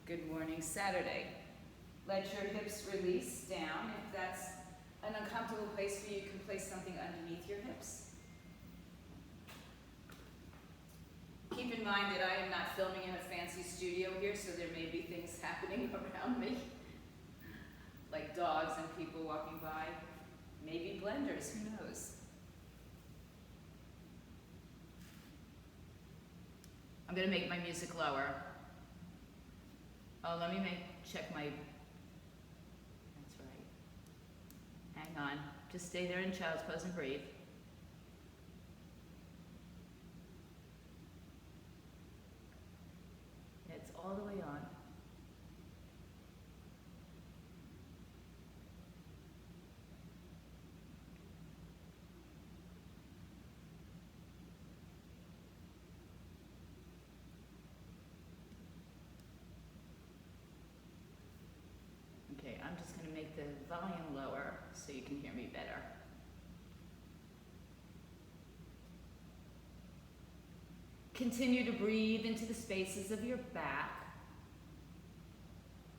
Good morning, Saturday. Let your hips release down. If that's an uncomfortable place for you, you can place something underneath your hips. Keep in mind that I am not filming in a fancy studio here, so there may be things happening around me, like dogs and people walking by, maybe blenders, who knows? I'm gonna make my music lower. Oh, let me check my, that's right. Hang on, just stay there in child's pose and breathe. It's all the way on. Okay, I'm just going to make the volume lower so you can hear me better. Continue to breathe into the spaces of your back,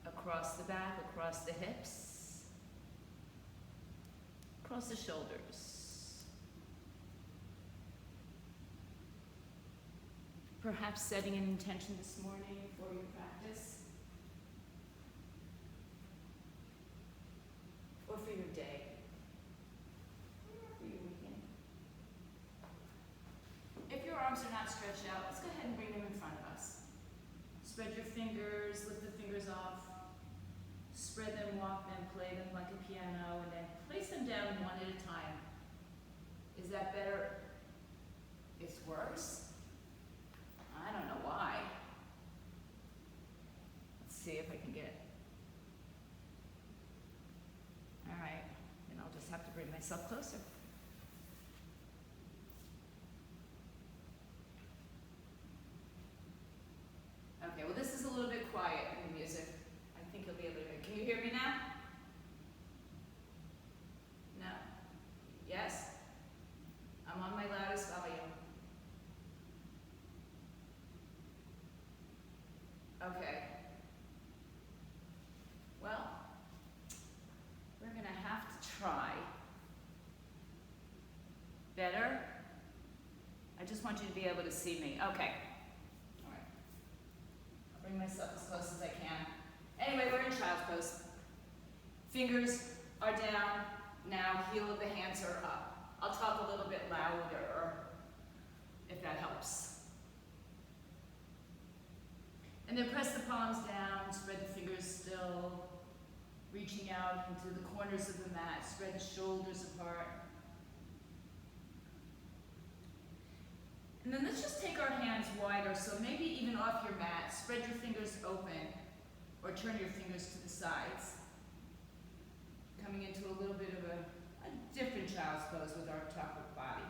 across the back, across the hips, across the shoulders. Perhaps setting an intention this morning for your practice. Or for your day, or for your weekend. If your arms are not stretched out, let's go ahead and bring them in front of us. Spread your fingers, lift the fingers off, spread them, walk them, play them like a piano, and then place them down one at a time. Is that better? It's worse? I don't know why. Let's see if I can get it. All right, then I'll just have to bring myself closer. Okay, well this is a little bit quiet in the music. I think you'll be able to hear. Can you hear me now? No? Yes? I'm on my loudest volume. Okay. Well, we're going to have to try. Better? I just want you to be able to see me. Okay. All right. I'll bring myself as close as I can. Anyway, we're in child's pose. Fingers are down. Now heel of the hands are up. I'll talk a little bit louder if that helps. And then press the palms down, spread the fingers still. Reaching out into the corners of the mat, spread the shoulders apart. And then let's just take our hands wider, so maybe even off your mat, spread your fingers open, or turn your fingers to the sides. Coming into a little bit of a different child's pose with our top of body.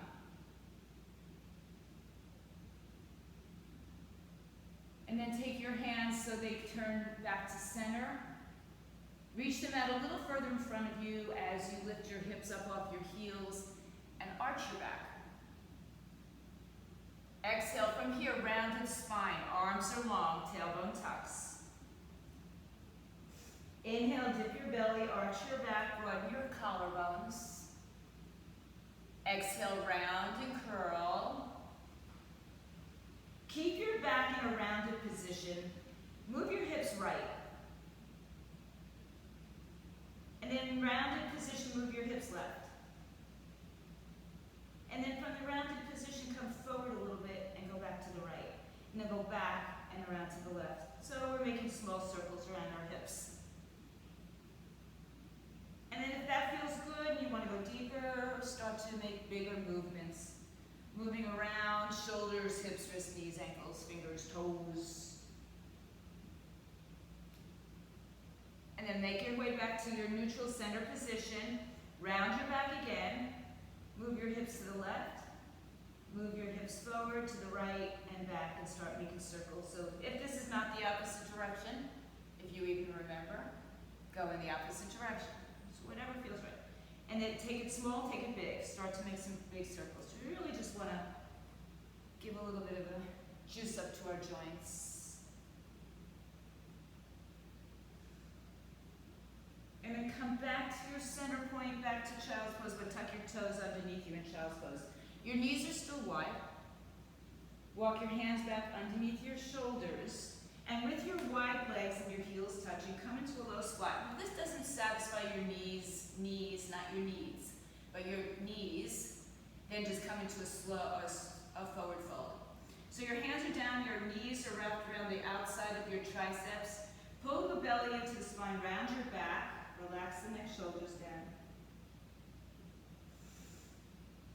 And then take your hands so they turn back to center. Reach them out a little further in front of you as you lift your hips up off your heels and arch your back. Exhale from here, rounded spine, arms are long, tailbone tucks. Inhale, dip your belly, arch your back, broaden your collarbones. Exhale, round and curl. Keep your back in a rounded position. Move your hips right. And then in rounded position, move your hips left. And then from the rounded position, come forward a little bit and go back to the right. And then go back and around to the left. So we're making small circles around our hips. And then if that feels good, you want to go deeper, start to make bigger movements. Moving around, shoulders, hips, wrists, knees, ankles, fingers, toes. And then make your way back to your neutral center position. Round your back again. Move your hips to the left. Move your hips forward to the right and back and start making circles. So if this is not the opposite direction, if you even remember, go in the opposite direction. So whatever feels right. And then take it small, take it big. Start to make some big circles. You really just want to give a little bit of a juice up to our joints. come back to your center point, back to child's pose, but tuck your toes underneath you in child's pose. Your knees are still wide. Walk your hands back underneath your shoulders. And with your wide legs and your heels touching, come into a low squat. Now, this doesn't satisfy your knees, not your knees, but your knees, then just come into a forward fold. So your hands are down, your knees are wrapped around the outside of your triceps. Pull the belly into the spine, round your back, relax the neck, shoulders down.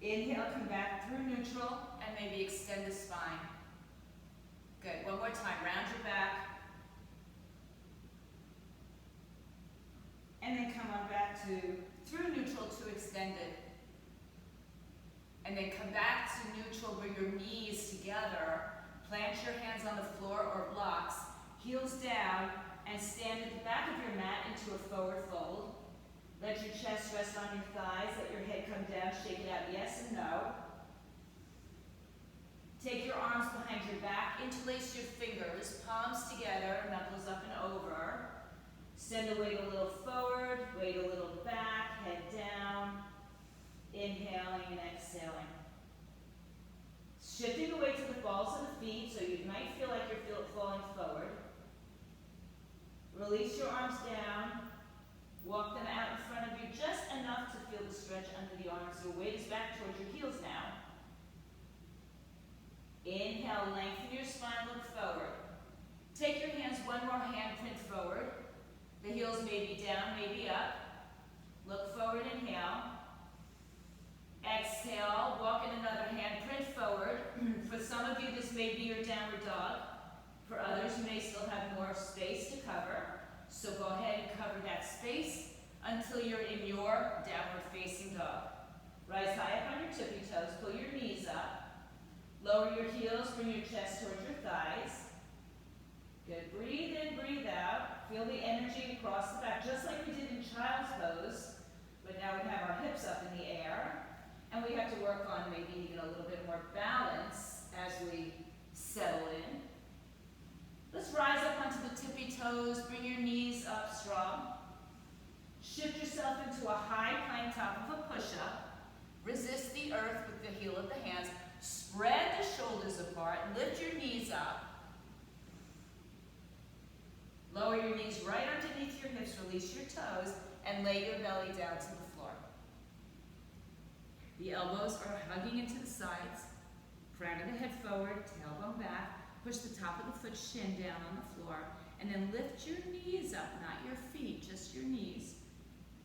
Inhale, come back through neutral, and maybe extend the spine. Good, one more time, round your back. And then come on back to, through neutral to extended. And then come back to neutral, bring your knees together, plant your hands on the floor or blocks, heels down, and stand at the back of your mat into a forward fold. Let your chest rest on your thighs, let your head come down, shake it out, yes and no. Take your arms behind your back, interlace your fingers, palms together, knuckles up and over. Send the weight a little forward, weight a little back, head down. Inhaling and exhaling. Shifting the weight to the balls of the feet, so you might feel like you're falling forward. Release your arms down. Walk them out in front of you just enough to feel the stretch under the arms. Your weight is back towards your heels now. Inhale, lengthen your spine, look forward. Take your hands, one more handprint forward. The heels may be down, maybe up. Look forward, inhale. Exhale, walk in another handprint forward. For some of you, this may be your downward dog. For others, you may still have more space to cover. So go ahead and cover that space until you're in your downward facing dog. Rise high up on your tippy toes, pull your knees up. Lower your heels, bring your chest towards your thighs. Good, breathe in, breathe out. Feel the energy across the back, just like we did in child's pose. But now we have our hips up in the air. And we have to work on maybe even a little bit more balance as we settle in. Let's rise up onto the tippy toes, bring your knees up strong. Shift yourself into a high plank top of a push-up. Resist the earth with the heel of the hands. Spread the shoulders apart, lift your knees up. Lower your knees right underneath your hips, release your toes, and lay your belly down to the floor. The elbows are hugging into the sides, crown of the head forward, tailbone back. Push the top of the foot shin down on the floor, and then lift your knees up, not your feet, just your knees.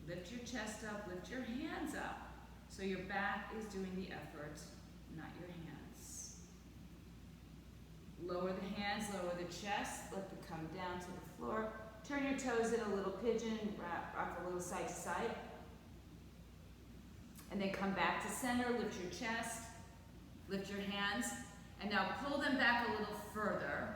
Lift your chest up, lift your hands up. So your back is doing the effort, not your hands. Lower the hands, lower the chest, let them come down to the floor. Turn your toes in a little pigeon, rock a little side to side. And then come back to center, lift your chest, lift your hands, and now pull them back a little further.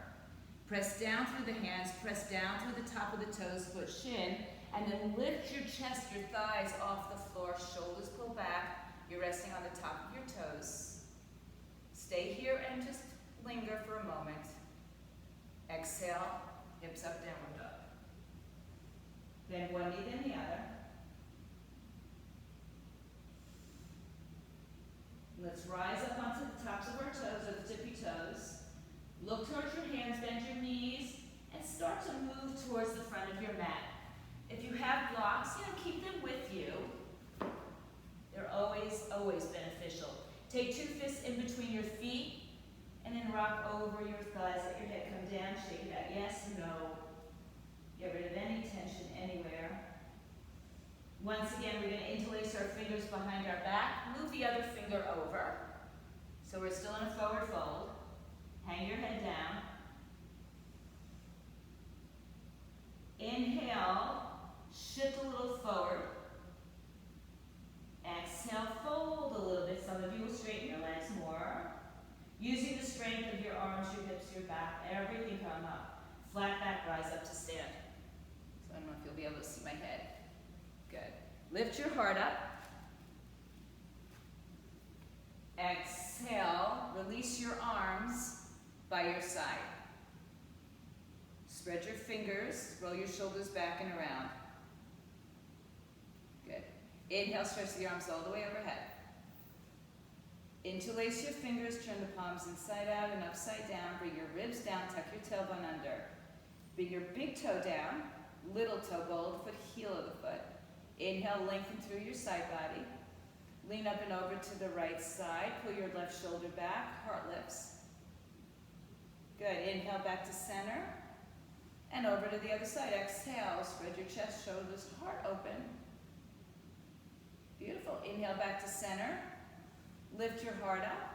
Press down through the hands, press down through the top of the toes, foot shin, and then lift your chest, your thighs off the floor, shoulders pull back. You're resting on the top of your toes. Stay here and just linger for a moment. Exhale, hips up, downward dog. Then one knee, then the other. Let's rise up onto the tops of our toes, or the tippy toes. Look towards your hands, bend your knees, and start to move towards the front of your mat. If you have blocks, keep them with you. They're always, always beneficial. Take two fists in between your feet, and then rock over your thighs. Let your head come down, shake it out, yes, no. Get rid of any tension anywhere. Once again, we're going to interlace our fingers behind our back. Move the other finger over. So we're still in a forward fold. Hang your head down. Inhale, shift a little forward. Exhale, fold a little bit. Some of you will straighten your legs more. Using the strength of your arms, your hips, your back, everything come up. Flat back, rise up to stand. So I don't know if you'll be able to see my head. Good. Lift your heart up. Exhale, release your arms by your side. Spread your fingers, roll your shoulders back and around. Inhale, stretch the arms all the way overhead. Interlace your fingers, turn the palms inside out and upside down. Bring your ribs down, tuck your tailbone under. Bring your big toe down, little toe, bold foot, heel of the foot. Inhale, lengthen through your side body. Lean up and over to the right side. Pull your left shoulder back, heart lifts. Good, inhale back to center. And over to the other side. Exhale, spread your chest, shoulders, heart open. Beautiful, inhale back to center. Lift your heart up.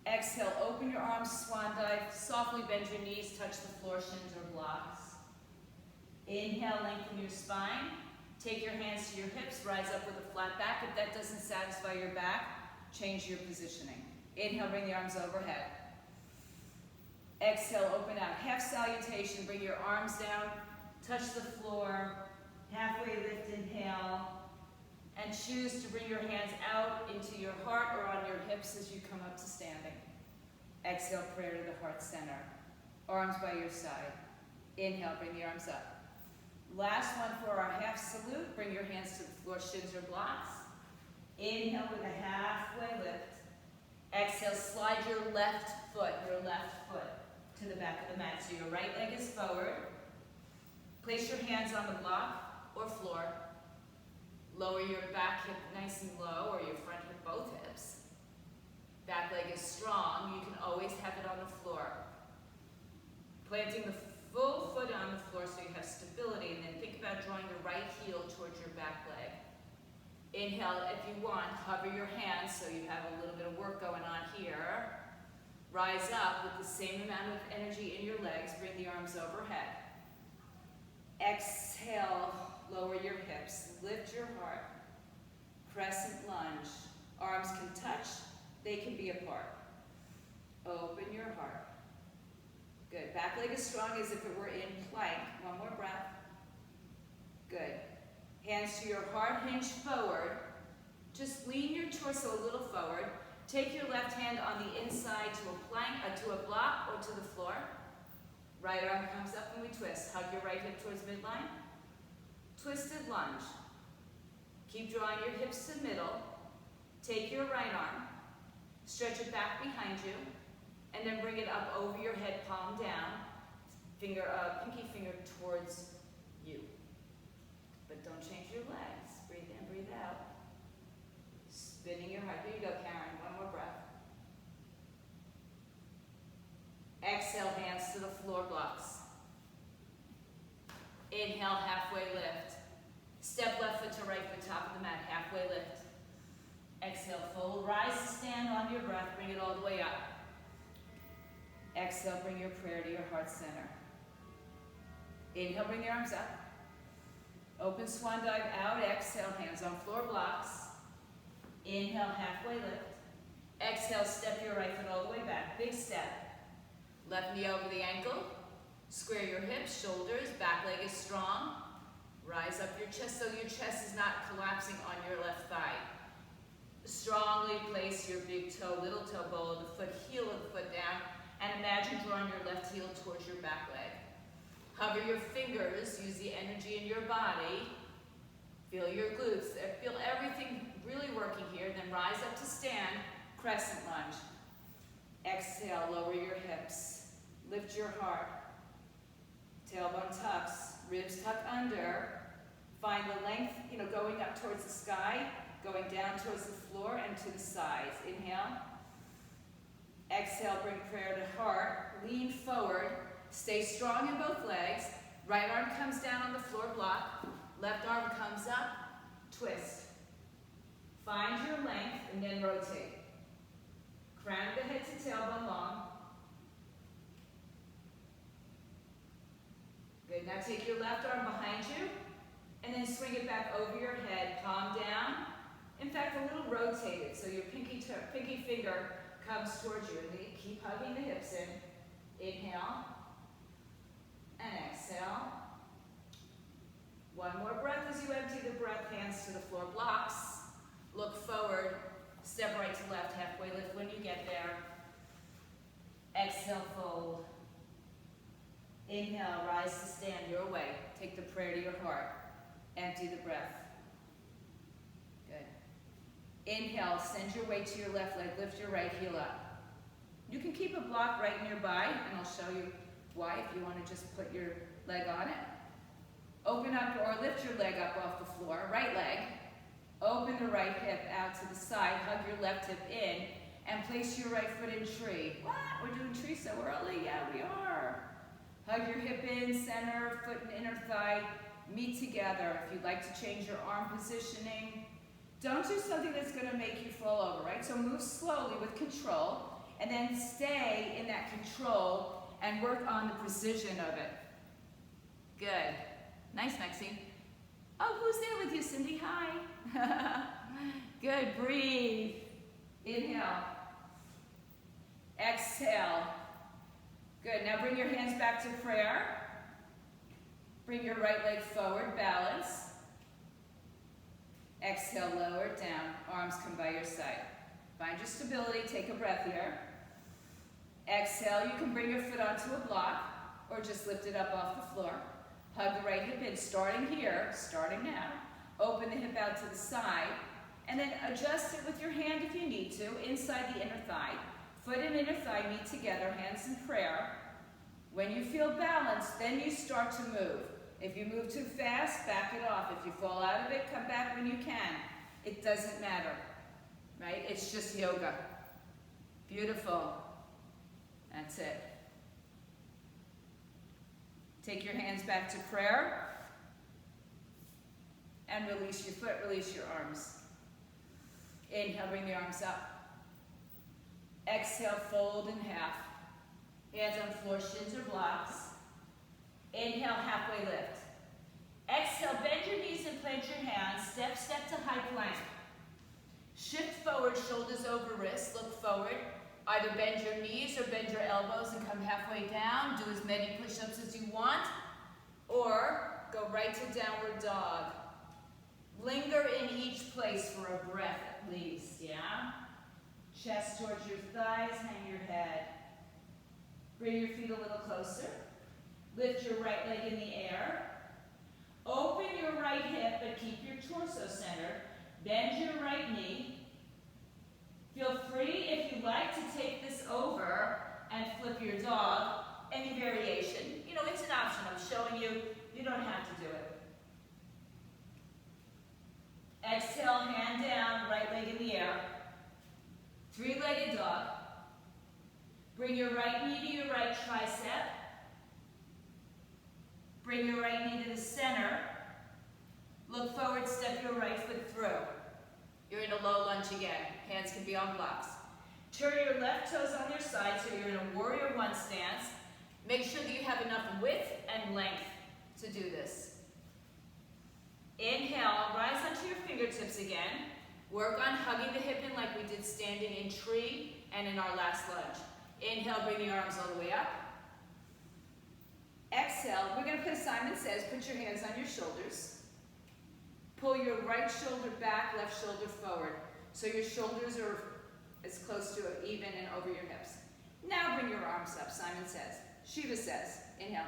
Exhale, open your arms, swan dive. Softly bend your knees, touch the floor, shins or blocks. Inhale, lengthen your spine. Take your hands to your hips, rise up with a flat back. If that doesn't satisfy your back, change your positioning. Inhale, bring the arms overhead. Exhale, open out. Half salutation, bring your arms down, touch the floor. Halfway lift, inhale. And choose to bring your hands out into your heart or on your hips as you come up to standing. Exhale, prayer to the heart center. Arms by your side. Inhale, bring the arms up. Last one for our half salute. Bring your hands to the floor, shins or blocks. Inhale with a halfway lift. Exhale, slide your left foot to the back of the mat. So your right leg is forward. Place your hands on the block or floor. Lower your back hip nice and low, or your front hip, both hips. Back leg is strong. You can always have it on the floor. Planting the full foot on the floor so you have stability, and then think about drawing your right heel towards your back leg. Inhale, if you want, hover your hands so you have a little bit of work going on here. Rise up with the same amount of energy in your legs. Bring the arms overhead. Exhale, lower your hips, lift your heart. Crescent lunge. Arms can touch, they can be apart. Open your heart. Good. Back leg is strong as if it were in plank. One more breath. Good. Hands to your heart, hinge forward. Just lean your torso a little forward. Take your left hand on the inside to a plank, to a block, or to the floor. Right arm comes up and we twist. Hug your right hip towards midline. Twisted lunge. Keep drawing your hips to middle. Take your right arm. Stretch it back behind you. And then bring it up over your head, palm down. Pinky finger towards you. But don't change your legs. Breathe in, breathe out. Spinning your heart. Here you go, Karen. One more breath. Exhale, hands to the floor blocks. Inhale, halfway lift. Step left foot to right foot, top of the mat, halfway lift. Exhale, fold, rise to stand on your breath, bring it all the way up. Exhale, bring your prayer to your heart center. Inhale, bring your arms up. Open swan dive out, exhale, hands on floor blocks. Inhale, halfway lift. Exhale, step your right foot all the way back, big step. Left knee over the ankle. Square your hips, shoulders, back leg is strong. Rise up your chest so your chest is not collapsing on your left thigh. Strongly place your big toe, little toe, bowl of the foot, heel of the foot down, and imagine drawing your left heel towards your back leg. Hover your fingers, use the energy in your body. Feel your glutes, feel everything really working here. Then rise up to stand, crescent lunge. Exhale, lower your hips. Lift your heart. Tailbone tucks, ribs tuck under. Find the length, going up towards the sky, going down towards the floor and to the sides. Inhale. Exhale, bring prayer to heart. Lean forward. Stay strong in both legs. Right arm comes down on the floor block. Left arm comes up. Twist. Find your length and then rotate. Crown of the head to tailbone long. Good. Now take your left arm behind you and then swing it back over your head, palm down. In fact, a little rotated, so your pinky finger comes towards you. And keep hugging the hips in. Inhale and exhale. One more breath as you empty the breath, hands to the floor blocks. Look forward, step right to left, halfway lift when you get there. Exhale, fold. Inhale, rise to stand your way. Take the prayer to your heart. Empty the breath. Inhale, send your weight to your left leg, lift your right heel up. You can keep a block right nearby, and I'll show you why if you want to just put your leg on it. Open up or lift your leg up off the floor, right leg. Open the right hip out to the side, hug your left hip in, and place your right foot in tree. What? We're doing tree so early? Yeah, we are. Hug your hip in, center, foot and inner thigh, meet together. If you'd like to change your arm positioning, don't do something that's going to make you fall over, right? So move slowly with control, and then stay in that control and work on the precision of it. Good. Nice, Maxine. Oh, who's there with you, Cindy? Hi. Good. Breathe. Inhale. Exhale. Good. Now bring your hands back to prayer. Bring your right leg forward. Balance. Exhale, lower it down. Arms come by your side. Find your stability. Take a breath here. Exhale. You can bring your foot onto a block or just lift it up off the floor. Hug the right hip in, starting here, starting now. Open the hip out to the side, and then adjust it with your hand if you need to, inside the inner thigh. Foot and inner thigh meet together, hands in prayer. When you feel balanced, then you start to move. If you move too fast, back it off. If you fall out of it, come back when you can. It doesn't matter, right? It's just yoga. Beautiful. That's it. Take your hands back to prayer and release your foot, release your arms. Inhale, bring the arms up. Exhale, fold in half. Hands on floor, shins or blocks. Inhale, halfway lift. Exhale, bend your knees and plant your hands. Step to high plank. Shift forward, shoulders over wrists, look forward. Either bend your knees or bend your elbows and come halfway down. Do as many push-ups as you want. Or go right to downward dog. Linger in each place for a breath at least, yeah? Chest towards your thighs, hang your head. Bring your feet a little closer. Lift your right leg in the air. Open your right hip, but keep your torso centered. Bend your right knee. Feel free, if you like, to take this over and flip your dog. Any variation. You know, it's an option. I'm showing you. You don't have to do it. Exhale, hand down, right leg in the air. Three-legged dog. Bring your right knee to your right tricep. Bring your right knee to the center. Look forward, step your right foot through. You're in a low lunge again. Hands can be on blocks. Turn your left toes on their side so you're in a warrior one stance. Make sure that you have enough width and length to do this. Inhale, rise onto your fingertips again. Work on hugging the hip in like we did standing in tree and in our last lunge. Inhale, bring the arms all the way up. Exhale, we're going to put Simon Says, put your hands on your shoulders. Pull your right shoulder back, left shoulder forward. So your shoulders are as close to even and over your hips. Now bring your arms up, Simon Says. Shiva Says, inhale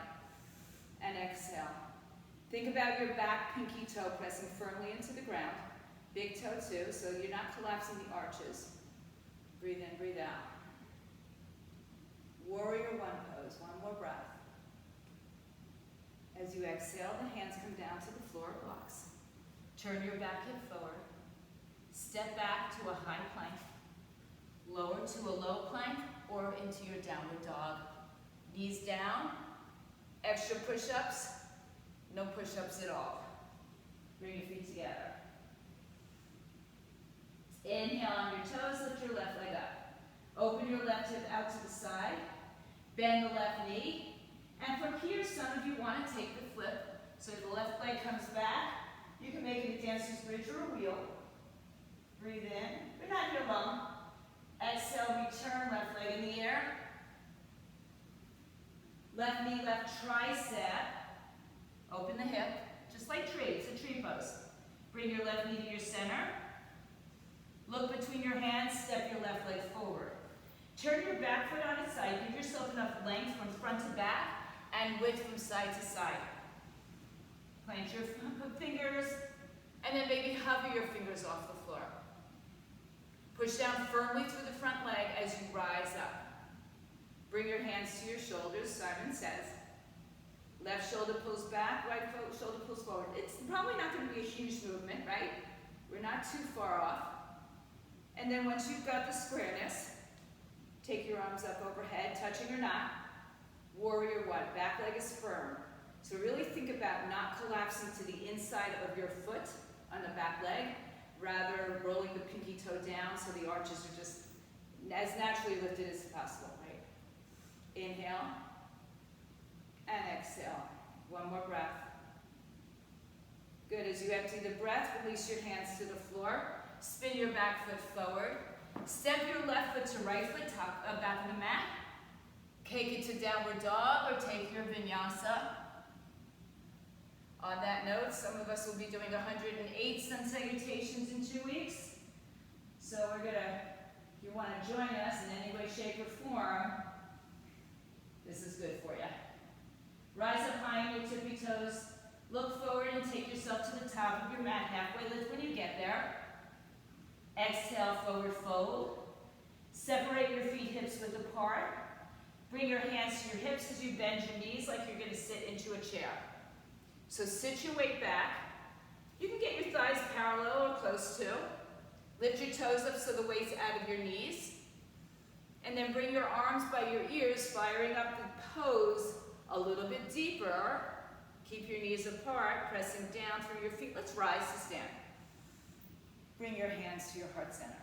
and exhale. Think about your back pinky toe pressing firmly into the ground. Big toe too, so you're not collapsing the arches. Breathe in, breathe out. Warrior one pose, one more breath. As you exhale, the hands come down to the floor blocks. Turn your back hip forward. Step back to a high plank. Lower to a low plank or into your downward dog. Knees down. Extra push-ups. No push-ups at all. Bring your feet together. Inhale on your toes, lift your left leg up. Open your left hip out to the side. Bend the left knee. And from here, some of you want to take the flip. So the left leg comes back. You can make it a dancer's bridge or a wheel. Breathe in. We're not here long. Exhale, return, left leg in the air. Left knee, left tricep. Open the hip, just like tree. It's a tree pose. Bring your left knee to your center. Look between your hands, step your left leg forward. Turn your back foot on its side. Give yourself enough length from front to back and width from side to side. Plant your fingers and then maybe hover your fingers off the floor. Push down firmly through the front leg as you rise up. Bring your hands to your shoulders, Simon says. Left shoulder pulls back, right shoulder pulls forward. It's probably not going to be a huge movement, right? We're not too far off. And then once you've got the squareness, take your arms up overhead, touching or not. Warrior one, back leg is firm. So really think about not collapsing to the inside of your foot on the back leg, rather rolling the pinky toe down so the arches are just as naturally lifted as possible, right? Inhale and exhale. One more breath. Good. As you empty the breath, release your hands to the floor. Spin your back foot forward. Step your left foot to right foot, back of the mat. Take it to downward dog or take your vinyasa. On that note, some of us will be doing 108 sun salutations in 2 weeks. So we're gonna, if you want to join us in any way, shape, or form, this is good for you. Rise up high on your tippy toes. Look forward and take yourself to the top of your mat. Halfway lift when you get there. Exhale, forward fold. Separate your feet hips width apart. Bring your hands to your hips as you bend your knees like you're going to sit into a chair. So sit your weight back. You can get your thighs parallel or close to. Lift your toes up so the weight's out of your knees. And then bring your arms by your ears, firing up the pose a little bit deeper. Keep your knees apart, pressing down through your feet. Let's rise to stand. Bring your hands to your heart center.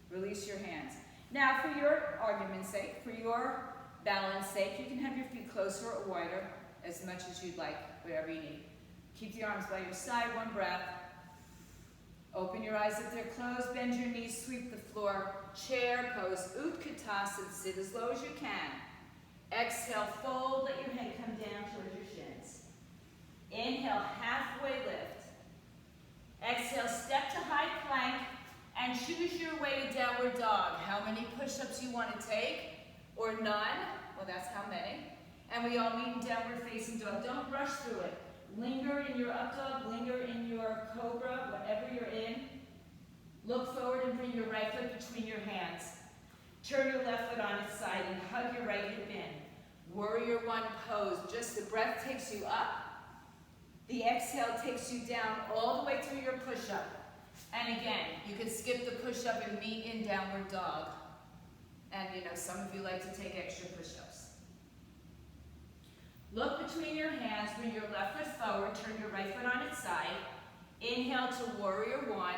Release your hands. Now, for your argument's sake, for your balance sake, you can have your feet closer or wider, as much as you'd like, whatever you need. Keep the arms by your side, one breath. Open your eyes if they're closed, bend your knees, sweep the floor. Chair pose, Utkatasana, sit as low as you can. Exhale, fold, let your head come down towards your shins. Inhale, halfway lift. Exhale, step to high plank and choose your way to downward dog. How many push-ups you want to take, or none? Well, that's how many. And we all meet in downward facing dog. Don't rush through it. Linger in your up dog, linger in your cobra, whatever you're in. Look forward and bring your right foot between your hands. Turn your left foot on its side and hug your right hip in. Warrior one pose. Just the breath takes you up. The exhale takes you down all the way through your push-up. And again, you can skip the push-up and meet in downward dog. And you know, some of you like to take extra push-ups. Look between your hands, bring your left foot forward, turn your right foot on its side. Inhale to warrior one.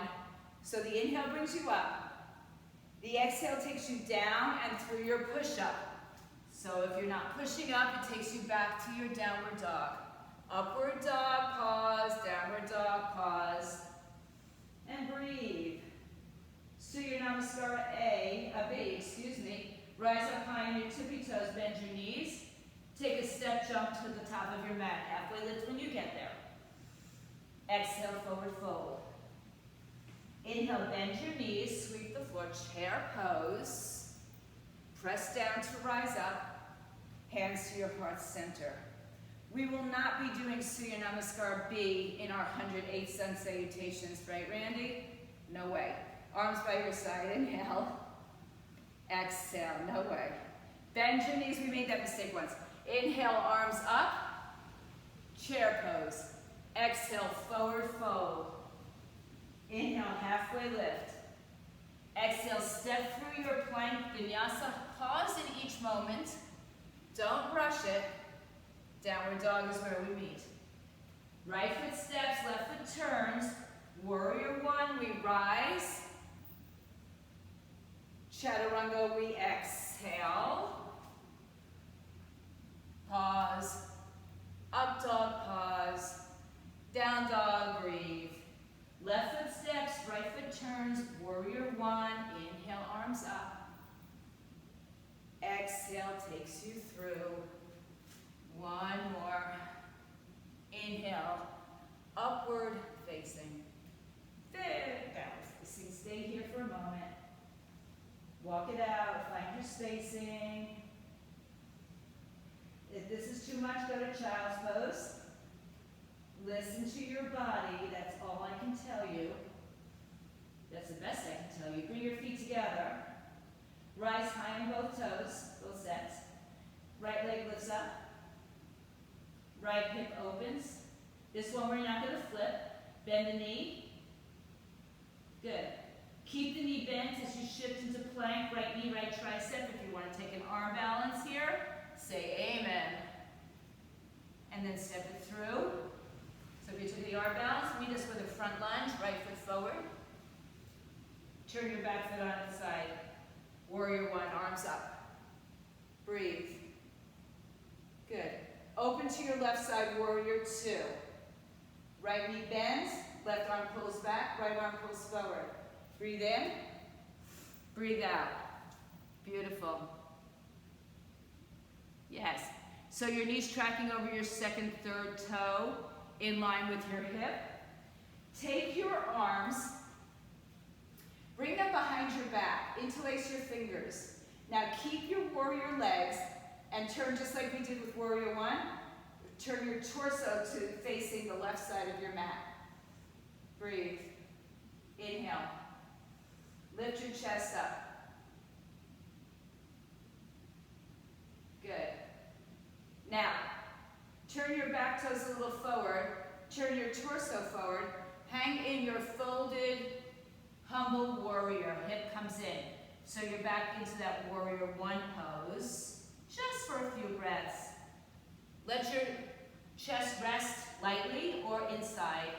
So the inhale brings you up. The exhale takes you down and through your push-up. So if you're not pushing up, it takes you back to your downward dog. Upward dog, pause, downward dog, pause. And breathe. Surya Namaskar B. Rise up high on your tippy toes, bend your knees. Take a step jump to the top of your mat. Halfway lift when you get there. Exhale, forward fold. Inhale, bend your knees, sweep the floor, chair pose. Press down to rise up. Hands to your heart center. We will not be doing Surya Namaskar B in our 108 sun salutations, right, Randy? No way. Arms by your side, inhale. Exhale, no way. Bend your knees, we made that mistake once. Inhale, arms up. Chair pose. Exhale, forward fold. Inhale, halfway lift. Exhale, step through your plank, vinyasa. Pause in each moment. Don't rush it. Downward dog is where we meet. Right foot steps, left foot turns. Warrior one, we rise. Chaturanga, we exhale. Pause. Up dog, pause. Down dog, breathe. Left foot steps, right foot turns. Warrior one, inhale, arms up. Exhale takes you through. One more. Inhale, upward facing. Downward facing. Stay here for a moment. Walk it out, find your spacing. If this is too much, go to child's pose. Listen to your body, that's all I can tell you. That's the best I can tell you. Bring your feet together. Rise high on both toes, both sets. Right leg lifts up. Right hip opens. This one we're not going to flip. Bend the knee. Good. Keep the knee bent as you shift into plank. Right knee, right tricep. If you want to take an arm balance here, say amen. And then step it through. So if you took the arm balance, meet us with a front lunge, right foot forward. Turn your back foot on its side. Warrior one, arms up. Breathe. Good. Open to your left side, warrior two. Right knee bends, left arm pulls back, right arm pulls forward. Breathe in, breathe out. Beautiful. Yes. So your knees tracking over your second, third toe in line with your hip. Take your arms, bring them behind your back, interlace your fingers. Now keep your warrior legs and turn just like we did with warrior one. Turn your torso to facing the left side of your mat. Breathe. Inhale. Lift your chest up. Good. Now, turn your back toes a little forward. Turn your torso forward. Hang in your folded, humble warrior. Hip comes in. So you're back into that warrior one pose, just for a few breaths. Let your chest rest lightly or inside.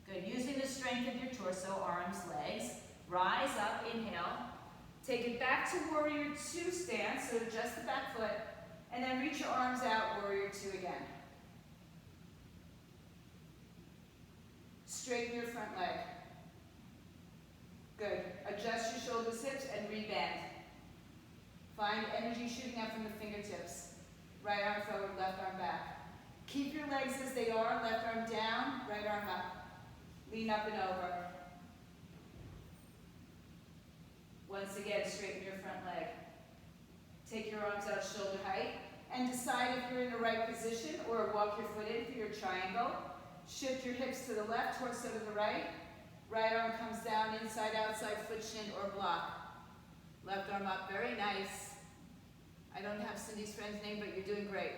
Good. Using the strength of your torso, arms, legs. Rise up, inhale. Take it back to warrior two stance, so adjust the back foot, and then reach your arms out, warrior two again. Straighten your front leg. Good. Adjust your shoulders, hips, and rebend. Find energy shooting up from the fingertips. Right arm forward, left arm back. Keep your legs as they are, left arm down, right arm up. Lean up and over. Once again, straighten your front leg. Take your arms out shoulder height and decide if you're in the right position or walk your foot in for your triangle. Shift your hips to the left, torso to the right. Right arm comes down, inside, outside, foot, shin, or block. Left arm up, very nice. I don't have Cindy's friend's name, but you're doing great.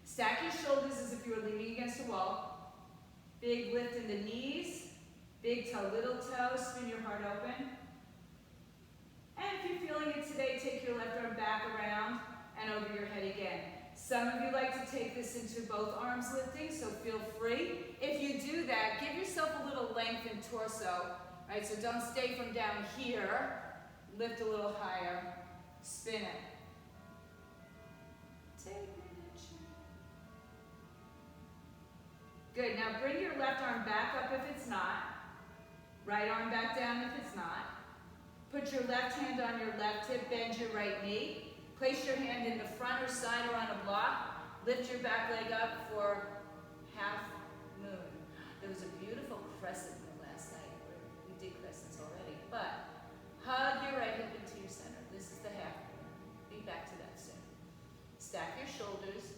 Stack your shoulders as if you were leaning against a wall. Big lift in the knees. Big toe, little toe, spin your heart open. And if you're feeling it today, take your left arm back around and over your head again. Some of you like to take this into both arms lifting, so feel free. If you do that, give yourself a little length in torso, right? So don't stay from down here. Lift a little higher. Spin it. Take it. Good. Now bring your left arm back up if it's not. Right arm back down if it's not. Put your left hand on your left hip, bend your right knee. Place your hand in the front or side or on a block. Lift your back leg up for half moon. There was a beautiful crescent moon last night. We did crescents already, but hug your right hip into your center. This is the half moon. Be back to that soon. Stack your shoulders,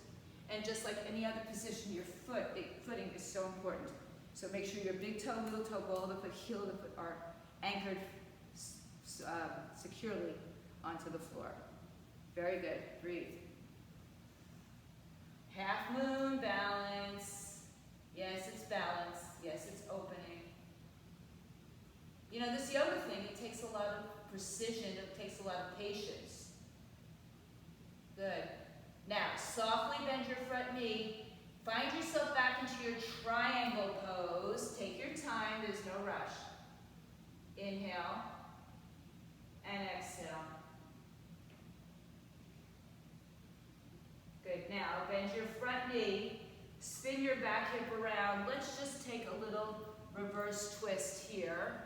and just like any other position, your footing is so important. So make sure your big toe, little toe, ball of the foot, heel of the foot are anchored securely onto the floor. Very good. Breathe. Half moon, balance. Yes, it's balance. Yes, it's opening. You know, this yoga thing, it takes a lot of precision. It takes a lot of patience. Good. Now, softly bend your front knee. Find yourself back into your triangle pose. Take your time. There's no rush. Inhale and exhale. Good. Now, bend your front knee. Spin your back hip around. Let's just take a little reverse twist here.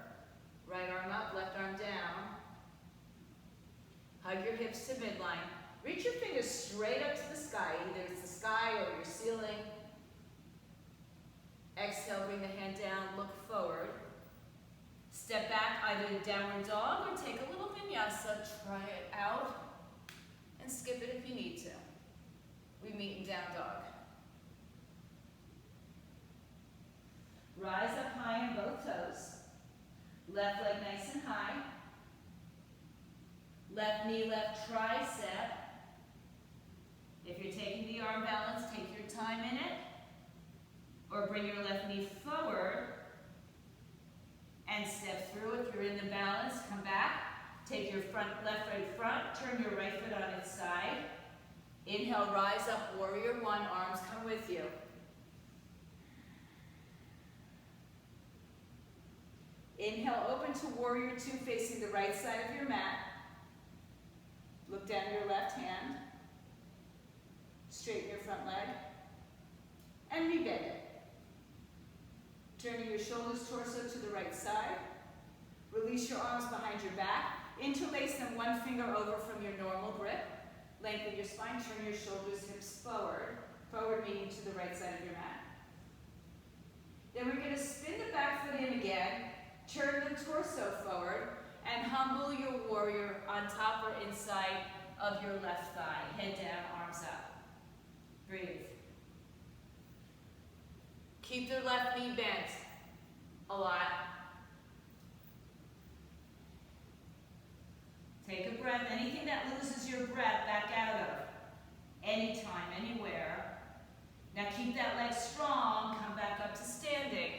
Right arm up, left arm down. Hug your hips to midline. Reach your fingers straight up to the sky. Either it's the sky or your ceiling. Exhale, bring the hand down, look forward. Step back, either in downward dog or take a little vinyasa. Try it out and skip it if you need to. We meet in down dog. Rise up high on both Left leg nice and high. Left knee, left tricep. If you're taking the arm balance, take your time in it. Or bring your left knee forward and step through. If you're in the balance, come back. Take your left, right front. Turn your right foot on its side. Inhale, rise up, warrior one. Arms come with you. Inhale, open to warrior two, facing the right side of your mat. Look down your left hand. Straighten your front leg. And rebend it. Turning your shoulders, torso to the right side. Release your arms behind your back. Interlace them one finger over from your normal grip. Lengthen your spine, turn your shoulders, hips forward. Forward meaning to the right side of your mat. Then we're going to spin the back foot in again. Turn the torso forward and humble your warrior on top or inside of your left thigh. Head down, arms up. Breathe. Keep the left knee bent a lot. Take a breath. Anything that loses your breath, back out of. Anytime, anywhere. Now keep that leg strong. Come back up to standing.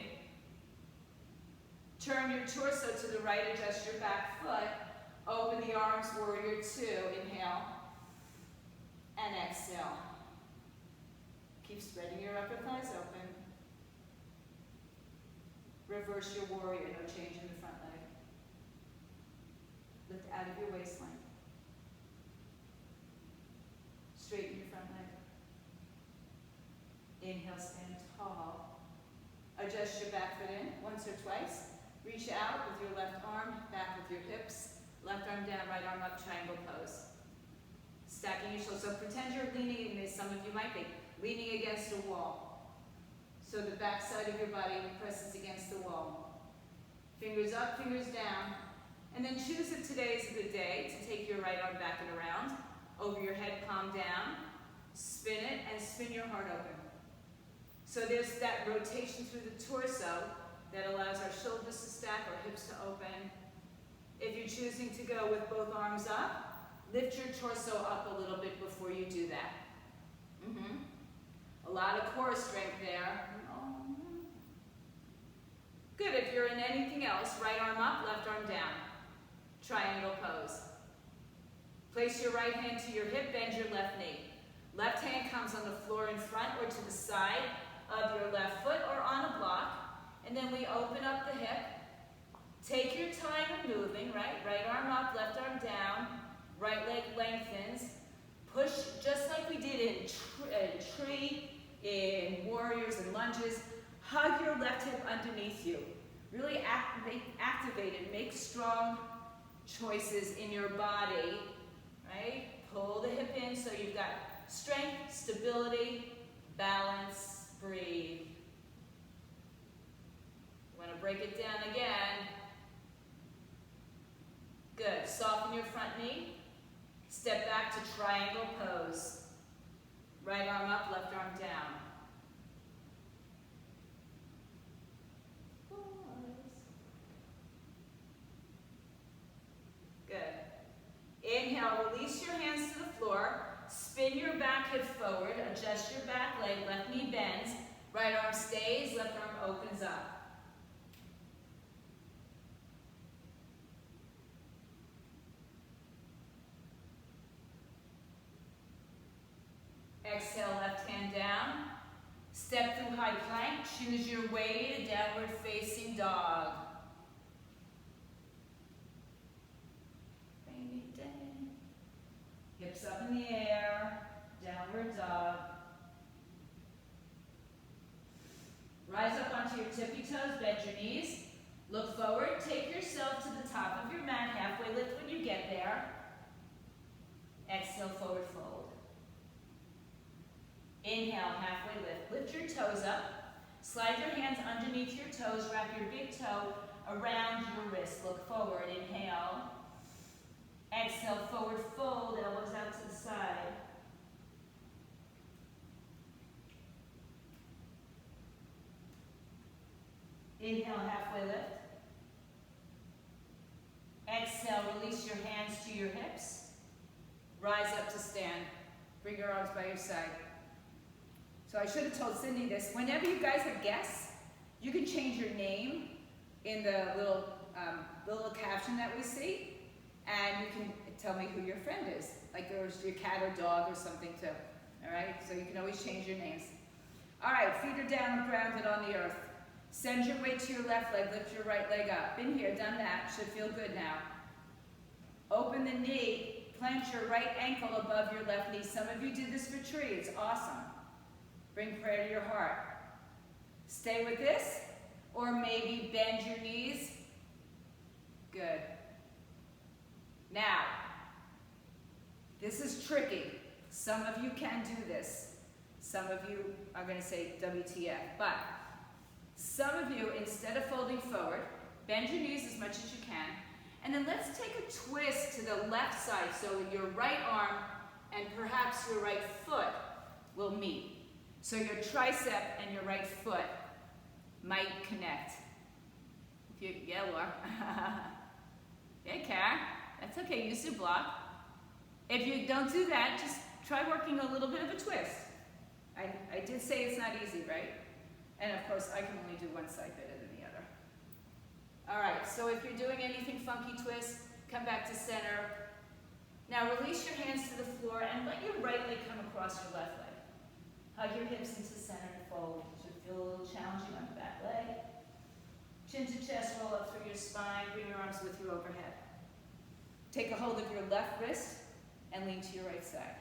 Turn your torso to the right. Adjust your back foot. Open the arms, warrior two. Inhale. And exhale. Keep spreading your upper thighs open. Reverse your warrior, no change in the front leg. Lift out of your waistline. Straighten your front leg. Inhale, stand tall. Adjust your back foot in once or twice. Reach out with your left arm, back with your hips. Left arm down, right arm up, triangle pose. Stacking your shoulders. So pretend you're leaning, as some of you might be, leaning against a wall. So the back side of your body presses against the wall. Fingers up, fingers down. And then choose if today is a good day to take your right arm back and around. Over your head, palm down. Spin it and spin your heart open. So there's that rotation through the torso that allows our shoulders to stack, our hips to open. If you're choosing to go with both arms up, lift your torso up a little bit before you do that. A lot of core strength there. Good, if you're in anything else, right arm up, left arm down. Triangle pose. Place your right hand to your hip, bend your left knee. Left hand comes on the floor in front or to the side of your left foot or on a block. And then we open up the hip. Take your time in moving, right? Right arm up, left arm down. Right leg lengthens. Push just like we did in tree, in warriors and lunges. Hug your left hip underneath you. Really activate it. Make strong choices in your body, right? Pull the hip in so you've got strength, stability, balance, breathe. You want to break it down again. Good. Soften your front knee. Step back to triangle pose. Right arm up, left arm down. Good. Inhale, release your hands to the floor. Spin your back hip forward. Adjust your back leg. Left knee bends. Right arm stays. Left arm opens up. Exhale, left hand down. Step through high plank. Choose your way to downward facing dog. Hips up in the air. Downward dog. Rise up onto your tippy toes. Bend your knees. Look forward. Take yourself to the top of your mat. Halfway lift when you get there. Exhale, forward fold. Inhale, halfway lift. Lift your toes up. Slide your hands underneath your toes. Wrap your big toe around your wrist. Look forward. Inhale. Exhale, forward fold. Elbows out to the side. Inhale, halfway lift. exhale, release your hands to your hips. Rise up to stand. Bring your arms by your side. So I should have told Cindy this. Whenever you guys have guests, you can change your name in the little caption that we see, and you can tell me who your friend is. Like there's your cat or dog or something too. All right? So you can always change your names. All right, feet are down, grounded on the earth. Send your weight to your left leg, lift your right leg up. Been here, done that, should feel good now. Open the knee, plant your right ankle above your left knee. Some of you did this retreat, it's awesome. Bring prayer to your heart. Stay with this, or maybe bend your knees. Good. Now, this is tricky. Some of you can do this. Some of you are going to say WTF, but some of you, instead of folding forward, bend your knees as much as you can, and then let's take a twist to the left side so your right arm and perhaps your right foot will meet. So your tricep and your right foot might connect. Yeah, Laura. Yeah, Karen. That's okay, use your block. If you don't do that, just try working a little bit of a twist. I did say it's not easy, right? And of course, I can only do one side better than the other. All right, so if you're doing anything funky twist, come back to center. Now release your hands to the floor and let your right leg come across your left leg. Hug your hips into center and fold. It should feel a little challenging on the back leg. Chin to chest, roll up through your spine, bring your arms with you overhead. Take a hold of your left wrist and lean to your right side.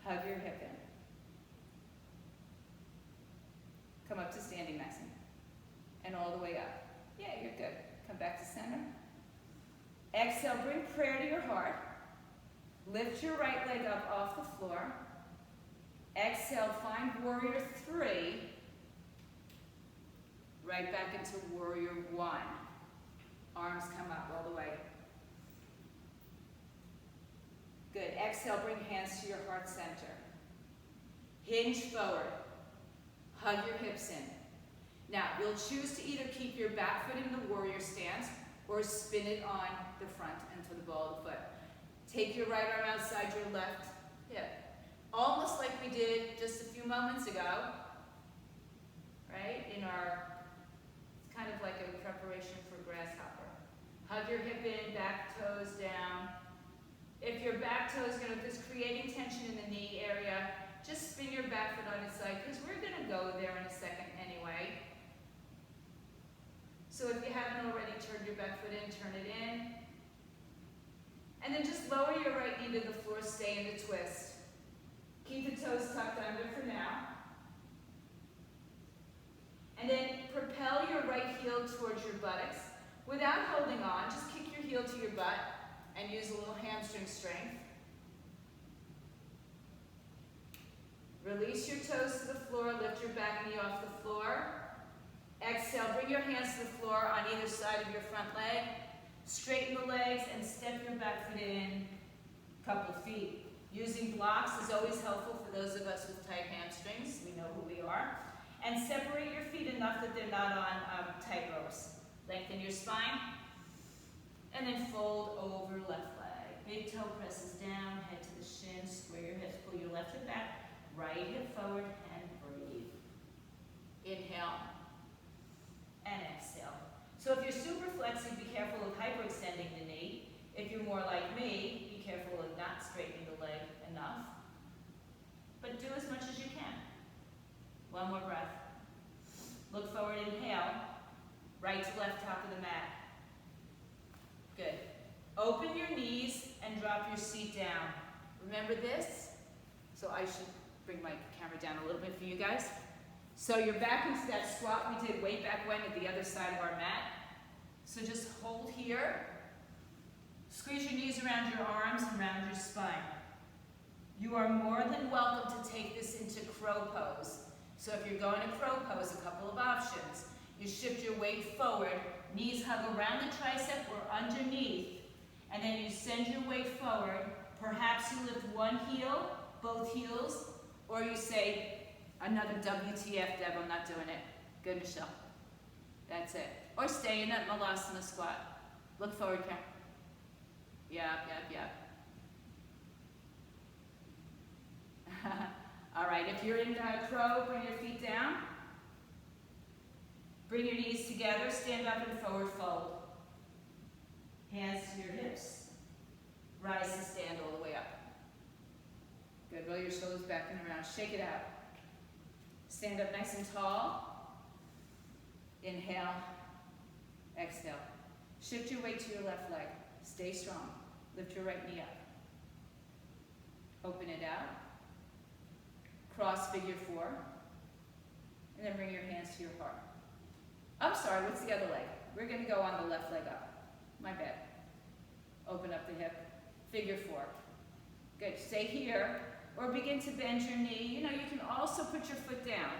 Hug your hip in. Come up to standing maximum. And all the way up. Yeah, you're good. Come back to center. Exhale, bring prayer to your heart. Lift your right leg up off the floor. Exhale, find warrior 3. Right back into warrior 1. Arms come up all the way. Good. Exhale, bring hands to your heart center. Hinge forward. Hug your hips in. Now, you'll choose to either keep your back foot in the warrior stance or spin it on the front into the ball of the foot. Take your right arm outside your left hip. Almost like we did just a few moments ago, right? In our, it's kind of like a preparation for grasshopper. Hug your hip in, back toes down. If your back toe is just creating tension in the knee area, just spin your back foot on its side, because we're going to go there in a second anyway. So if you haven't already turned your back foot in, turn it in. And then just lower your right knee to the floor, stay in the twist. Keep the toes tucked under for now. And then propel your right heel towards your buttocks. Without holding on, just kick your heel to your butt and use a little hamstring strength. Release your toes to the floor, lift your back knee off the floor. Exhale, bring your hands to the floor on either side of your front leg. Straighten the legs and step your back foot in a couple feet. Using blocks is always helpful for those of us with tight hamstrings. We know who we are. And separate your feet enough that they're not on tight ropes. Lengthen your spine. And then fold over left leg. Big toe presses down, head to the shin, square your hips, pull your left hip back. Right hip forward and breathe. Inhale and exhale. So if you're super flexing, be careful of hyperextending the knee. If you're more like me, be careful of not straightening the leg enough. But do as much as you can. One more breath. Look forward, inhale. Right to left, top of the mat. Good. Open your knees and drop your seat down. Remember this? So I should bring my camera down a little bit for you guys. So you're back into that squat we did way back when at the other side of our mat. So just hold here. Squeeze your knees around your arms and around your spine. You are more than welcome to take this into crow pose. So if you're going to crow pose, a couple of options. You shift your weight forward, knees hug around the tricep or underneath, and then you send your weight forward. Perhaps you lift one heel, both heels, or you say, another WTF, Deb, I'm not doing it. Good, Michelle. That's it. Or stay in that Malasana squat. Look forward, Karen. Yep. All right, if you're in crow, bring your feet down. Bring your knees together, stand up and forward fold. Hands to your hips. Rise and stand all the way up. Good, roll your shoulders back and around. Shake it out. Stand up nice and tall. Inhale, exhale. Shift your weight to your left leg. Stay strong. Lift your right knee up. Open it out. Cross figure 4. And then bring your hands to your heart. I'm sorry, what's the other leg? We're going to go on the left leg up. My bad. Open up the hip. Figure 4. Good. Stay here. Or begin to bend your knee. You know, you can also put your foot down.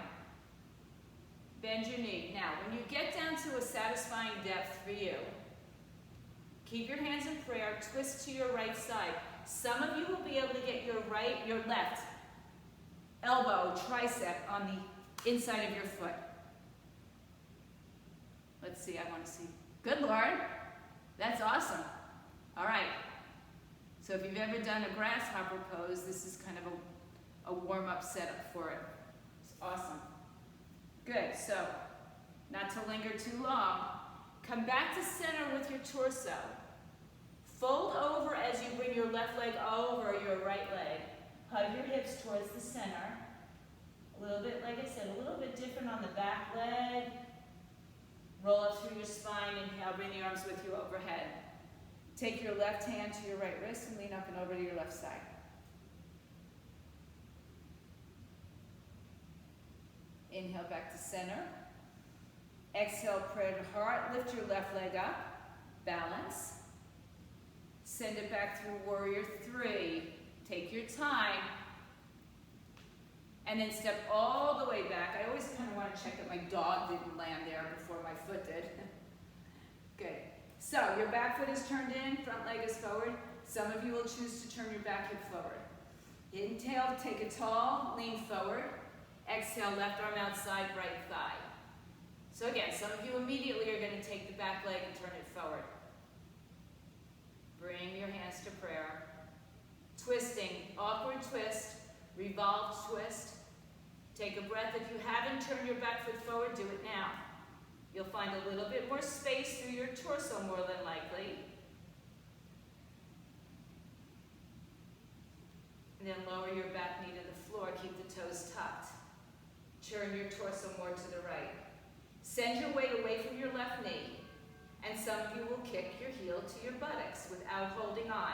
Bend your knee. Now, when you get down to a satisfying depth for you, keep your hands in prayer. Twist to your right side. Some of you will be able to get your left elbow, tricep on the inside of your foot. Let's see, I want to see. Good Lord. That's awesome. All right. So if you've ever done a grasshopper pose, this is kind of a warm-up setup for it. It's awesome. Good. So, not to linger too long, come back to center with your torso. Fold over as you bring your left leg over your right leg. Hug your hips towards the center. A little bit, like I said, a little bit different on the back leg. Roll up through your spine. Inhale, bring the arms with you overhead. Take your left hand to your right wrist and lean up and over to your left side. Inhale back to center. Exhale, prayer to heart. Lift your left leg up. Balance. Send it back through warrior 3. Take your time. And then step all the way back. I always kind of want to check that my dog didn't land there before my foot did. Good. So your back foot is turned in, front leg is forward. Some of you will choose to turn your back hip forward. Inhale, take it tall, lean forward. Exhale, left arm outside, right thigh. So again, some of you immediately are going to take the back leg and turn it forward. Bring your hands to prayer. Twisting, awkward twist, revolved twist. Take a breath. If you haven't turned your back foot forward, do it now. You'll find a little bit more space through your torso more than likely. And then lower your back knee to the floor. Keep the toes tucked. Turn your torso more to the right. Send your weight away from your left knee. And some of you will kick your heel to your buttocks without holding on.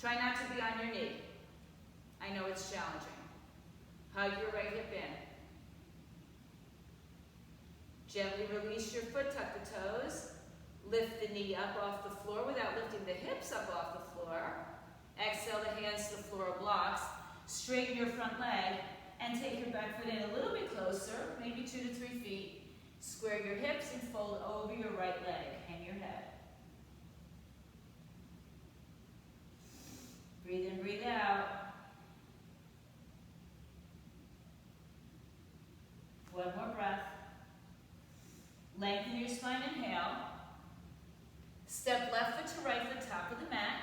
Try not to be on your knee. I know it's challenging. Hug your right hip in. Gently release your foot, tuck the toes. Lift the knee up off the floor without lifting the hips up off the floor. Exhale the hands to the floor blocks. Straighten your front leg and take your back foot in a little bit closer, maybe 2 to 3 feet. Square your hips and fold over your right leg. Hang your head. Breathe in, breathe out. One more breath. Lengthen your spine, inhale. Step left foot to right foot, top of the mat.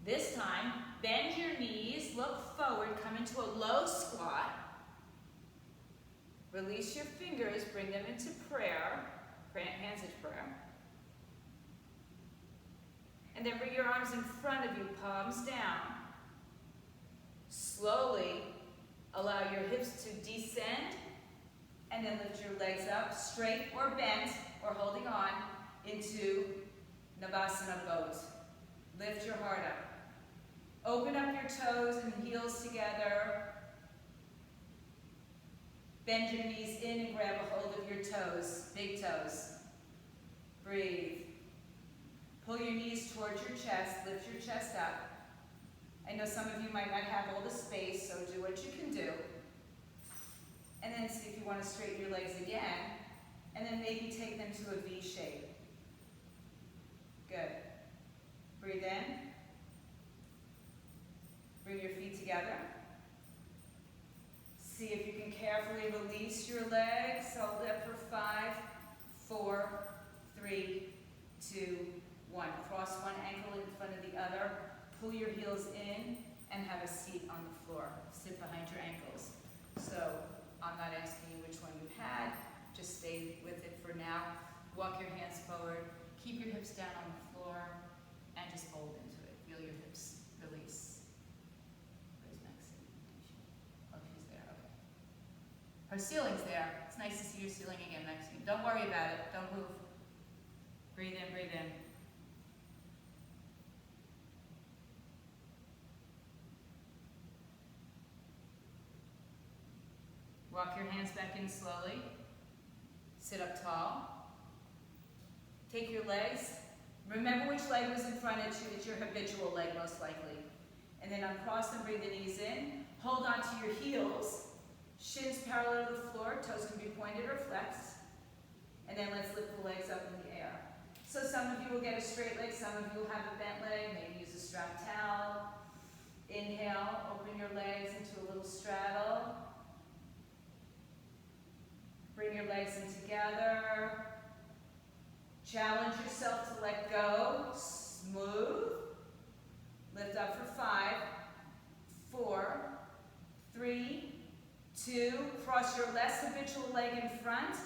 This time, bend your knees, look forward, come into a low squat. Release your fingers, bring them into prayer. Hands into prayer. And then bring your arms in front of you, palms down. Slowly allow your hips to descend. And then lift your legs up, straight or bent, or holding on, into Navasana boat. Lift your heart up. Open up your toes and heels together. Bend your knees in and grab a hold of your toes, big toes. Breathe. Pull your knees towards your chest, lift your chest up. I know some of you might not have all the space, so do what you can do. And then see if you want to straighten your legs again, and then maybe take them to a V shape. Good. Breathe in. Bring your feet together. See if you can carefully release your legs. Hold it for 5, 4, 3, 2, one. Cross one ankle in front of the other. Pull your heels in and have a seat on the floor. Sit behind your ankles. So I'm not asking you which one you had. Just stay with it for now. Walk your hands forward. Keep your hips down on the floor and just fold into it. Feel your hips release. Where's Maxine? Oh, she's there. Okay. Her ceiling's there. It's nice to see your ceiling again, Maxine. Don't worry about it. Don't move. Breathe in, breathe in. Walk your hands back in slowly. Sit up tall. Take your legs. Remember which leg was in front of you. It's your habitual leg, most likely. And then uncross and bring the knees in. Hold on to your heels. Shins parallel to the floor. Toes can be pointed or flexed. And then let's lift the legs up in the air. So some of you will get a straight leg. Some of you will have a bent leg. Maybe use a strapped towel. Inhale. Open your legs into a little straddle. Bring your legs in together. Challenge yourself to let go. Smooth. Lift up for 5, 4, 3, 2. Cross your less habitual leg in front.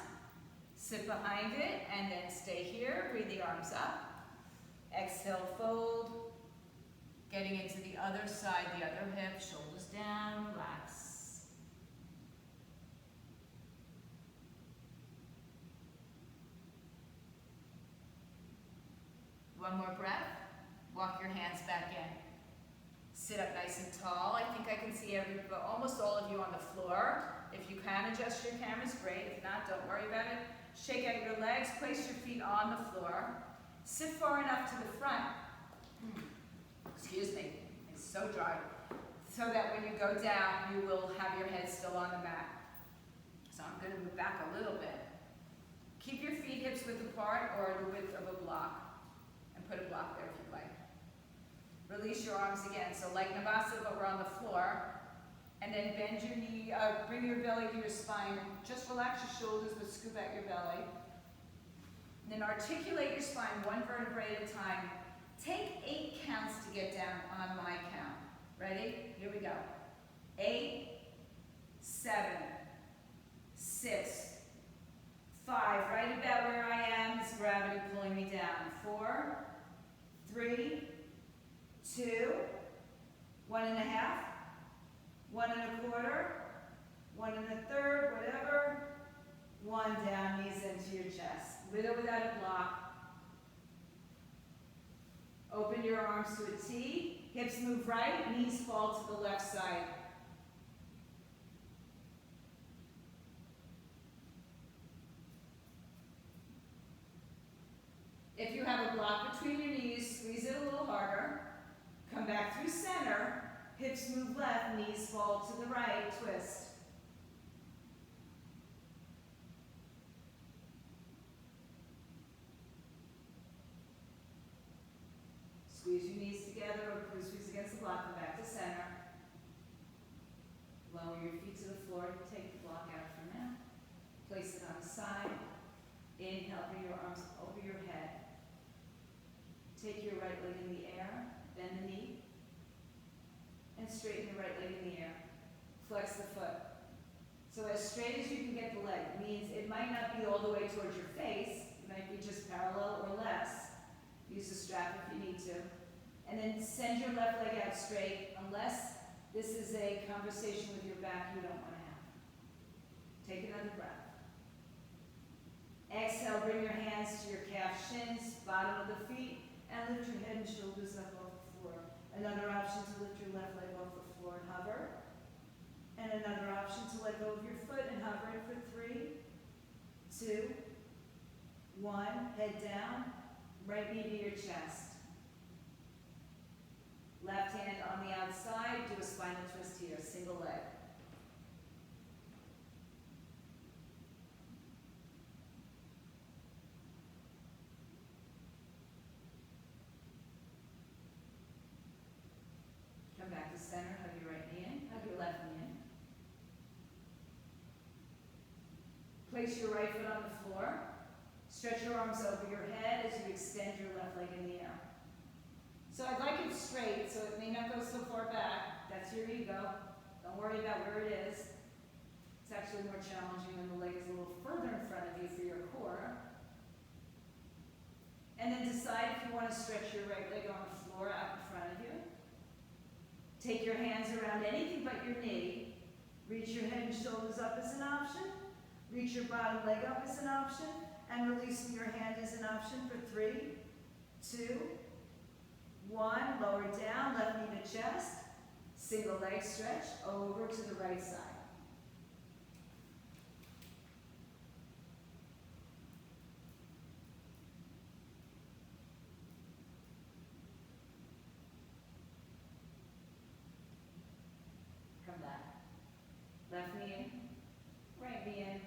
Sit behind it and then stay here. Breathe the arms up. Exhale, fold. Getting into the other side, the other hip. Shoulders down, relax. One more breath. Walk your hands back in. Sit up nice and tall. I think I can see almost all of you on the floor. If you can adjust your cameras, great. If not, don't worry about it. Shake out your legs. Place your feet on the floor. Sit far enough to the front. Excuse me. It's so dry. So that when you go down, you will have your head still on the mat. So I'm going to move back a little bit. Keep your feet hips width apart or the width of a block. Put a block there if you'd like. Release your arms again. So like Navasana, but we're on the floor. And then bend your knee, bring your belly to your spine. Just relax your shoulders, but scoop out your belly. And then articulate your spine one vertebrae at a time. Take 8 counts to get down on my count. Ready? Here we go. 8, 7, 6, 5. Right about where I am is gravity pulling me down. 4, 3, 2, 1.5, 1.25, 1.33, whatever. 1 down, knees into your chest. With or without a block. Open your arms to a T. Hips move right, knees fall to the left side. If you have a block between your knees, squeeze it a little harder. Come back through center. Hips move left, knees fall to the right. Twist. Squeeze your knees together or squeeze against the block. Come back to center. Lower your feet to the floor. Take the block out for now. Place it on the side. Inhale, bring your arms over your head. Take your right leg in the air, bend the knee, and straighten the right leg in the air. Flex the foot. So as straight as you can get the leg. It means it might not be all the way towards your face. It might be just parallel or less. Use the strap if you need to. And then send your left leg out straight, unless this is a conversation with your back you don't want to have. Take another breath. Exhale, bring your hands to your calf shins, bottom of the feet, and lift your head and shoulders up off the floor. Another option to lift your left leg off the floor and hover. And another option to let go of your foot and hover it for 3, 2, 1. Head down, right knee to your chest. Left hand on the outside, do a spinal twist here, single leg. Come back to center, hug your right knee in, hug your left knee in. Place your right foot on the floor. Stretch your arms over your head as you extend your left leg in the air. So I'd like it straight, so it may not go so far back. That's your ego. Don't worry about where it is. It's actually more challenging when the leg is a little further in front of you for your core. And then decide if you want to stretch your right leg on the floor out in front of you. Take your hands around anything but your knee. Reach your head and shoulders up as an option. Reach your bottom leg up as an option. And releasing your hand is an option for 3, 2, 1. Lower down, left knee to chest. Single leg stretch over to the right side. Come back. Left knee in, right knee in.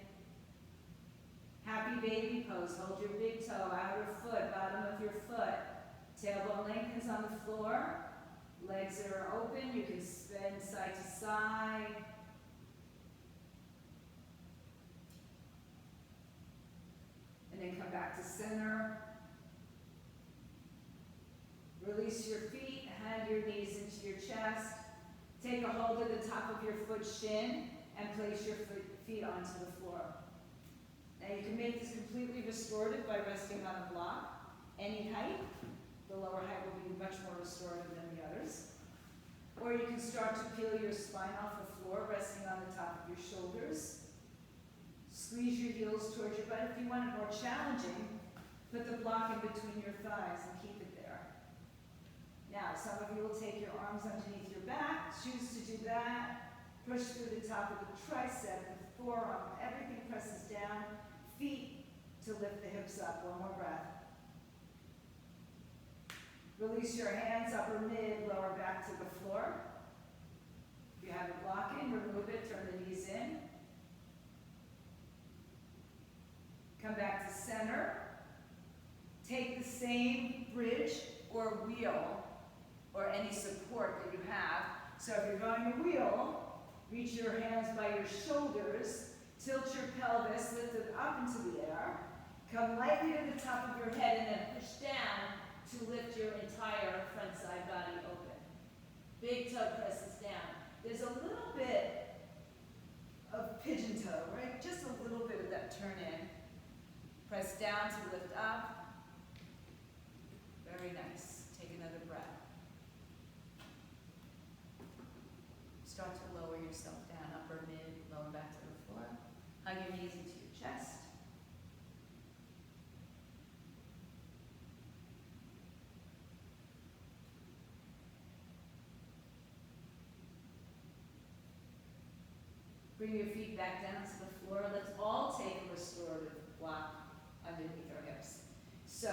Happy baby pose. Hold your big toe, outer foot, bottom of your foot. Tailbone lengthens on the floor. Legs are open. You can spin side to side. And then come back to center. Release your feet. Hand your knees into your chest. Take a hold of the top of your foot shin and place your feet onto the floor. Now you can make this completely restorative by resting on a block, any height. The lower height will be much more restorative than the others. Or you can start to peel your spine off the floor, resting on the top of your shoulders. Squeeze your heels towards your butt. If you want it more challenging, put the block in between your thighs and keep it there. Now, some of you will take your arms underneath your back, choose to do that. Push through the top of the tricep, the forearm, everything presses down. Feet to lift the hips up. One more breath. Release your hands, upper mid, lower back to the floor. If you have a block in, remove it, turn the knees in. Come back to center. Take the same bridge or wheel or any support that you have. So if you're going to wheel, reach your hands by your shoulders, tilt your pelvis, lift it up into the air, come lightly to the top of your head and then push down to lift your entire front side body open. Big toe presses down. There's a little bit of pigeon toe, right? Just a little bit of that turn in. Press down to lift up. Very nice. Take another breath. Start to lower yourself down, upper mid, lower back to the floor. Hug your knees into your chest. Bring your feet back down to the floor. Let's all take a restorative block underneath our hips. So,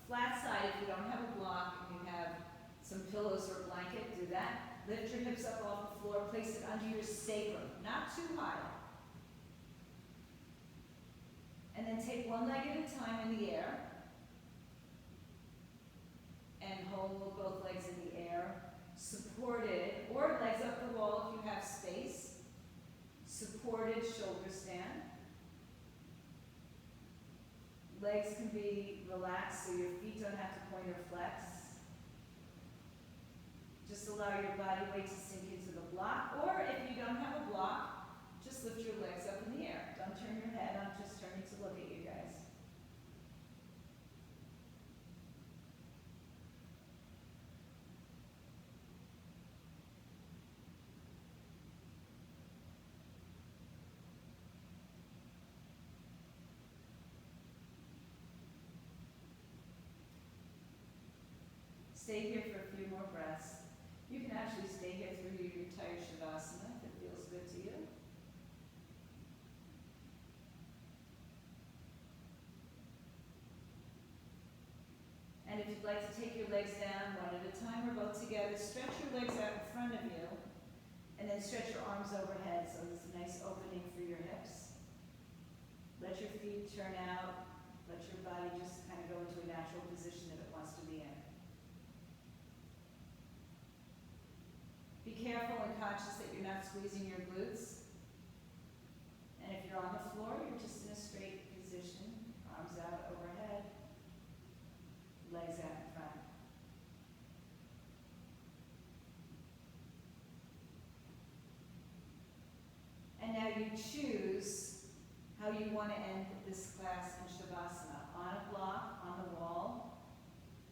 flat side, if you don't have a block and you have some pillows or a blanket, do that. Lift your hips up off the floor, place it under your sacrum, not too high. And then take one leg at a time in the air. And hold both legs in the air. Supported, or legs up the wall if you have space. Supported shoulder stand. Legs can be relaxed so your feet don't have to point or flex. Just allow your body weight to sink into the block. Or if you don't have a block, just lift your legs up in the air. Don't turn your head, I'm just turning to look at you guys. Stay here for a few more breaths. You can actually stay here through your entire Shavasana if it feels good to you. And if you'd like to take your legs down one at a time or both together, stretch your legs out in front of you, and then stretch your arms overhead so there's a nice opening for your hips. Let your feet turn out. Let your body just kind of go into a natural position that it wants to be in. Be careful and conscious that you're not squeezing your glutes. And if you're on the floor, you're just in a straight position, arms out choose how you want to end this class in Shavasana. On a block, on the wall,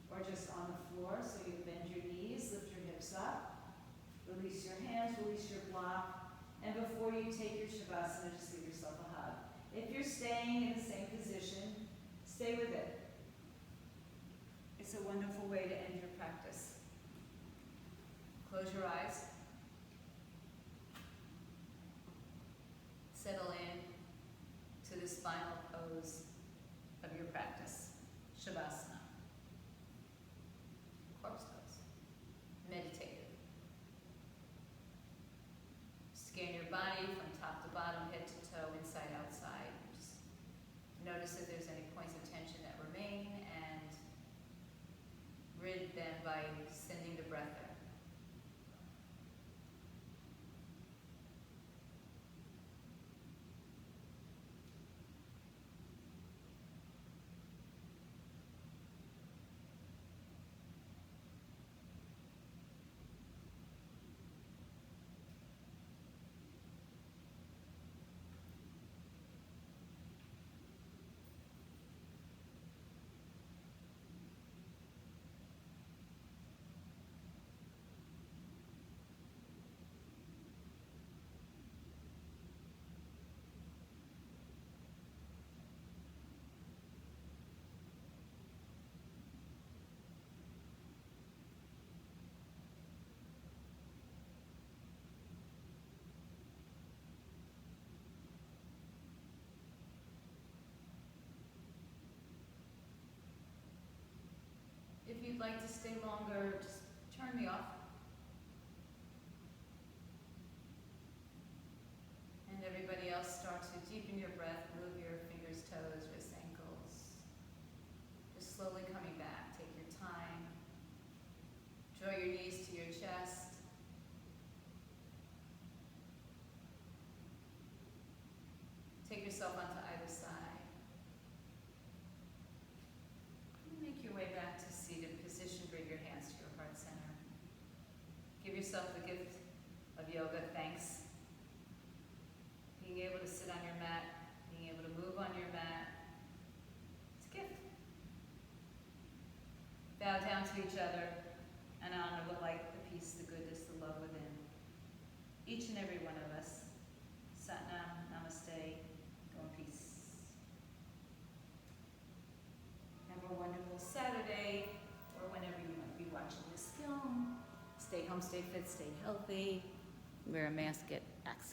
or just on the floor. So you bend your knees, lift your hips up, release your hands, release your block. And before you take your Shavasana, just give yourself a hug. If you're staying in the same position, stay with it. It's a wonderful way to end your practice. Close your eyes. Settle in to the spinal pose of your practice. Shavasana. Corpse pose. Meditative. Scan your body from top to bottom, head to toe, inside, outside. Just notice if there's any points of tension that remain and rid them by sending the breath there. If you'd like to stay longer, just turn me off. And everybody else, start to deepen your breath, move your fingers, toes, wrists, ankles. Just slowly coming back. Take your time. Draw your knees to your chest. Take yourself onto either side. Make your way back to seated position. Bring your hands to your heart center. Give yourself the gift of yoga. Thanks. Being able to sit on your mat, being able to move on your mat. It's a gift. Bow down to each other and honor the light, the peace, the goodness, the love within. Each and every one of us. Satnam, namaste, go in peace. Have a wonderful Saturday, or whenever you might be watching this film. Stay home, stay fit, stay healthy. Wear a mask, get vaxxed.